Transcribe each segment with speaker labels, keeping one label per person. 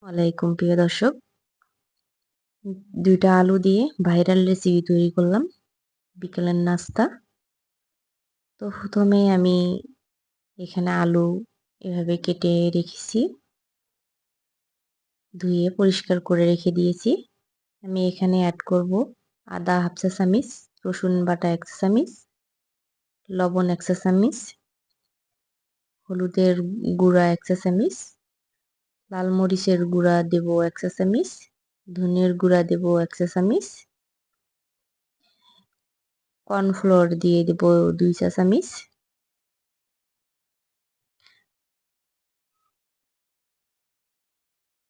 Speaker 1: ওয়ালাইকুম প্রিয় দর্শক, ২টা আলু দিয়ে ভাইরাল রেসিপি তৈরি করলাম বিকেলের নাস্তা। তো প্রথমে আমি এখানে আলু এভাবে কেটে রেখেছি, ধুয়ে পরিষ্কার করে রেখে দিয়েছি। আমি এখানে অ্যাড করব আদা হাফ চা চামিচ, রসুন বাটা ১ চা চামিচ, লবণ ১ চা চামিচ, হলুদের গুঁড়া ১ চা চামিচ, লাল মরিচের গুঁড়া দেব ১ চা চামিচ, ধনিয়ার গুঁড়া দেব ১ চা চামিচ, কর্নফ্লোর দিয়ে দেব ২ চা চামিচ।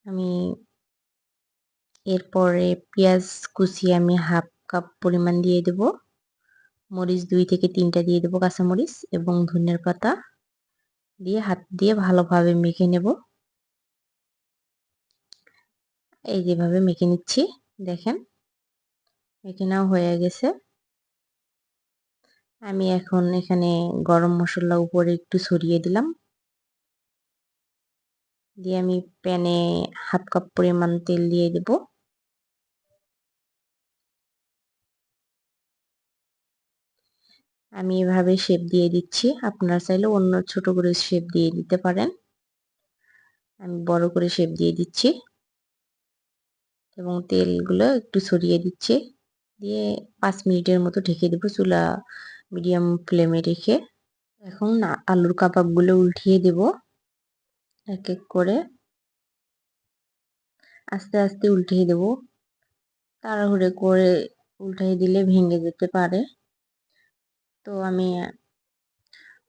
Speaker 1: আমি এরপরে পেঁয়াজ কুচি আমি হাফ কাপ পরিমাণ দিয়ে দেব, মরিচ ২ থেকে ৩টা দিয়ে দেব কাঁচামরিচ এবং ধনিয়ার পাতা দিয়ে হাত দিয়ে ভালোভাবে মেখে নেব। এই যেভাবে মেখে নিচ্ছি, দেখেন মেখে নেওয়া হয়ে গেছে। আমি এখন এখানে গরম মশলা উপরে একটু ছড়িয়ে দিলাম, দিয়ে আমি প্যানে হাফ কাপ পরিমাণ তেল দিয়ে দেব। আমি এভাবে শেপ দিয়ে দিচ্ছি, আপনারা চাইলে অন্য ছোট করে শেপ দিয়ে দিতে পারেন। আমি বড় করে শেপ দিয়ে দিচ্ছি এবং তেলগুলো একটু ছড়িয়ে দিচ্ছি, দিয়ে ৫ মিনিটের মতো ঢেকে দেবো চুলা মিডিয়াম ফ্লেমে রেখে। এখন আলুর কাবাবগুলো উল্টিয়ে দেব এক এক করে, আস্তে আস্তে উল্টিয়ে দেব। তাড়াহুড়ো করে উল্টাই দিলে ভেঙে যেতে পারে। তো আমি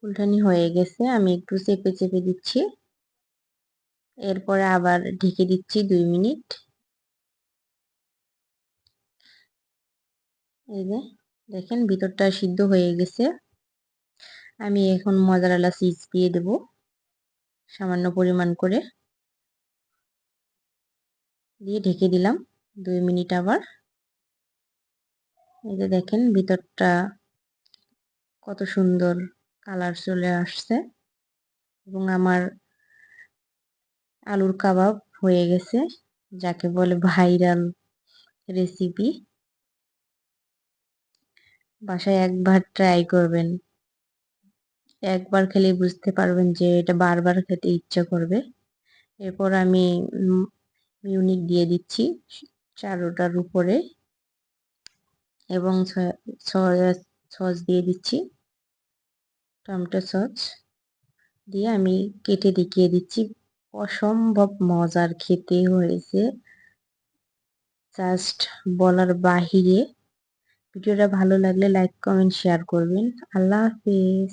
Speaker 1: উল্টানি হয়ে গেছে, আমি একটু চেপে চেপে দিচ্ছি, এরপরে আবার ঢেকে দিচ্ছি ২ মিনিট। এই যে দেখেন ভিতরটা সিদ্ধ হয়ে গেছে। আমি এখন মোজারেলা চিজ দিয়ে দেব সামান্য পরিমাণ করে, দিয়ে ঢেকে দিলাম ২ মিনিট আবার। এই যে দেখেন ভিতরটা কত সুন্দর কালার চলে আসছে এবং আমার আলুর কাবাব হয়ে গেছে, যাকে বলে ভাইরাল রেসিপি। বাসায় একবার ট্রাই করবেন, একবার খেলে বুঝতে পারবেন যে এটা বারবার খেতে ইচ্ছা করবে। এরপর আমি মিউনিক দিয়ে দিচ্ছি চারোটার উপরে এবং সয়া সস দিয়ে দিচ্ছি, টমেটো সস দিয়ে আমি কেটে দেখিয়ে দিচ্ছি। অসম্ভব মজার খেতে হয়েছে, জাস্ট বলার বাহিরে। ভিডিওটা ভালো লাগলে লাইক কমেন্ট শেয়ার করবেন। আল্লাহ হাফেজ।